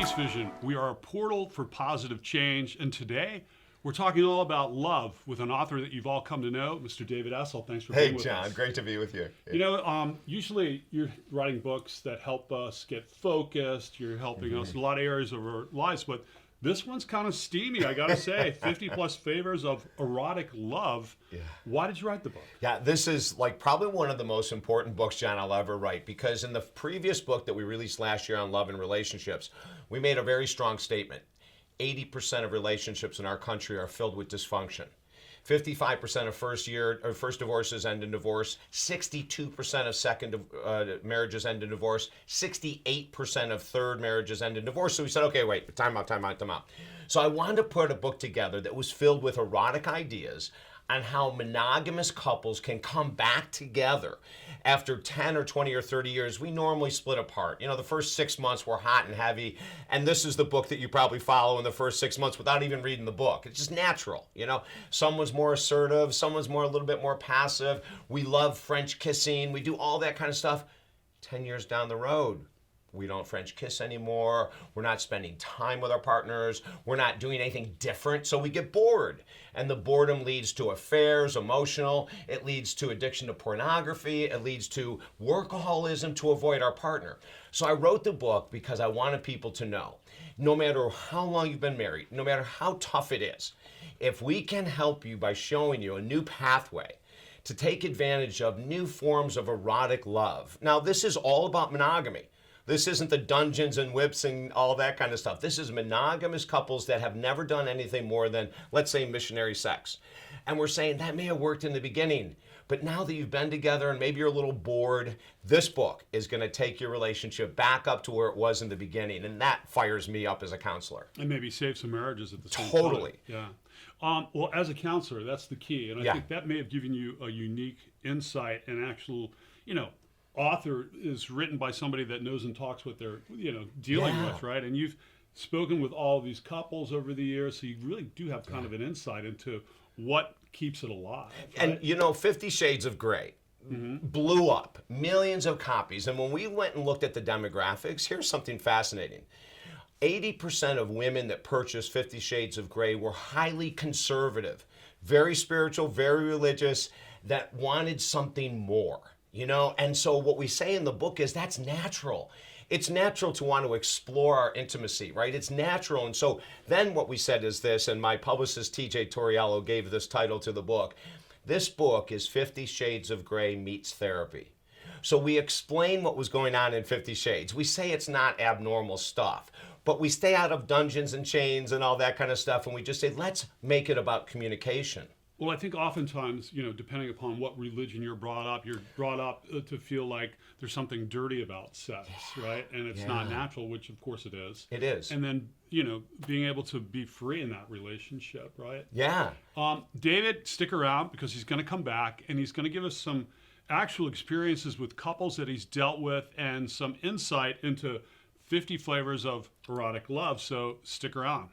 Peacevision. We are a portal for positive change, and today we're talking all about love with an author that you've all come to know, Mr. David Essel. Thanks for being with us. Hey, John. Great to be with you. You know, usually you're writing books that help us get focused. You're helping us in a lot of areas of our lives, but this one's kind of steamy, I gotta say. 50 plus favors of erotic love. Yeah. Why did you write the book? Yeah, this is like probably one of the most important books, John, I'll ever write, because in the previous book that we released last year on love and relationships, we made a very strong statement. 80% of relationships in our country are filled with dysfunction. 55% of first divorces end in divorce. 62% of second marriages end in divorce. 68% of third marriages end in divorce. So we said, okay, wait, time out. So I wanted to put a book together that was filled with erotic ideas on how monogamous couples can come back together after 10 or 20 or 30 years. We normally split apart. You know, the first 6 months were hot and heavy, and this is the book that you probably follow in the first 6 months without even reading the book. It's just natural, you know. Someone's more assertive, someone's a little bit more passive. We love French kissing. We do all that kind of stuff. 10 years down the road, we don't French kiss anymore. We're not spending time with our partners. We're not doing anything different, so we get bored. And the boredom leads to affairs, emotional. It leads to addiction to pornography. It leads to workaholism to avoid our partner. So I wrote the book because I wanted people to know, no matter how long you've been married, no matter how tough it is, if we can help you by showing you a new pathway to take advantage of new forms of erotic love. Now, this is all about monogamy. This isn't the dungeons and whips and all that kind of stuff. This is monogamous couples that have never done anything more than, let's say, missionary sex. And we're saying that may have worked in the beginning, but now that you've been together and maybe you're a little bored, this book is going to take your relationship back up to where it was in the beginning. And that fires me up as a counselor. And maybe save some marriages at the same Totally. time. Yeah. Well, as a counselor, that's the key. And I think that may have given you a unique insight and actual, author is written by somebody that knows and talks what they're, dealing with, right? And you've spoken with all of these couples over the years, so you really do have kind of an insight into what keeps it alive. Right? And 50 Shades of Grey blew up, millions of copies. And when we went and looked at the demographics, here's something fascinating. 80% of women that purchased 50 Shades of Grey were highly conservative, very spiritual, very religious, that wanted something more. And so what we say in the book is that's natural. It's natural to want to explore our intimacy, right? It's natural. And so then what we said is this, and my publicist, TJ Torriello, gave this title to the book. This book is 50 Shades of Grey meets therapy. So we explain what was going on in 50 Shades. We say it's not abnormal stuff, but we stay out of dungeons and chains and all that kind of stuff, and we just say, let's make it about communication. Well, I think oftentimes, depending upon what religion you're brought up to feel like there's something dirty about sex, right? And it's not natural, which of course it is. It is. And then, being able to be free in that relationship, right? Yeah. David, stick around because he's going to come back and he's going to give us some actual experiences with couples that he's dealt with and some insight into 50 flavors of erotic love. So stick around.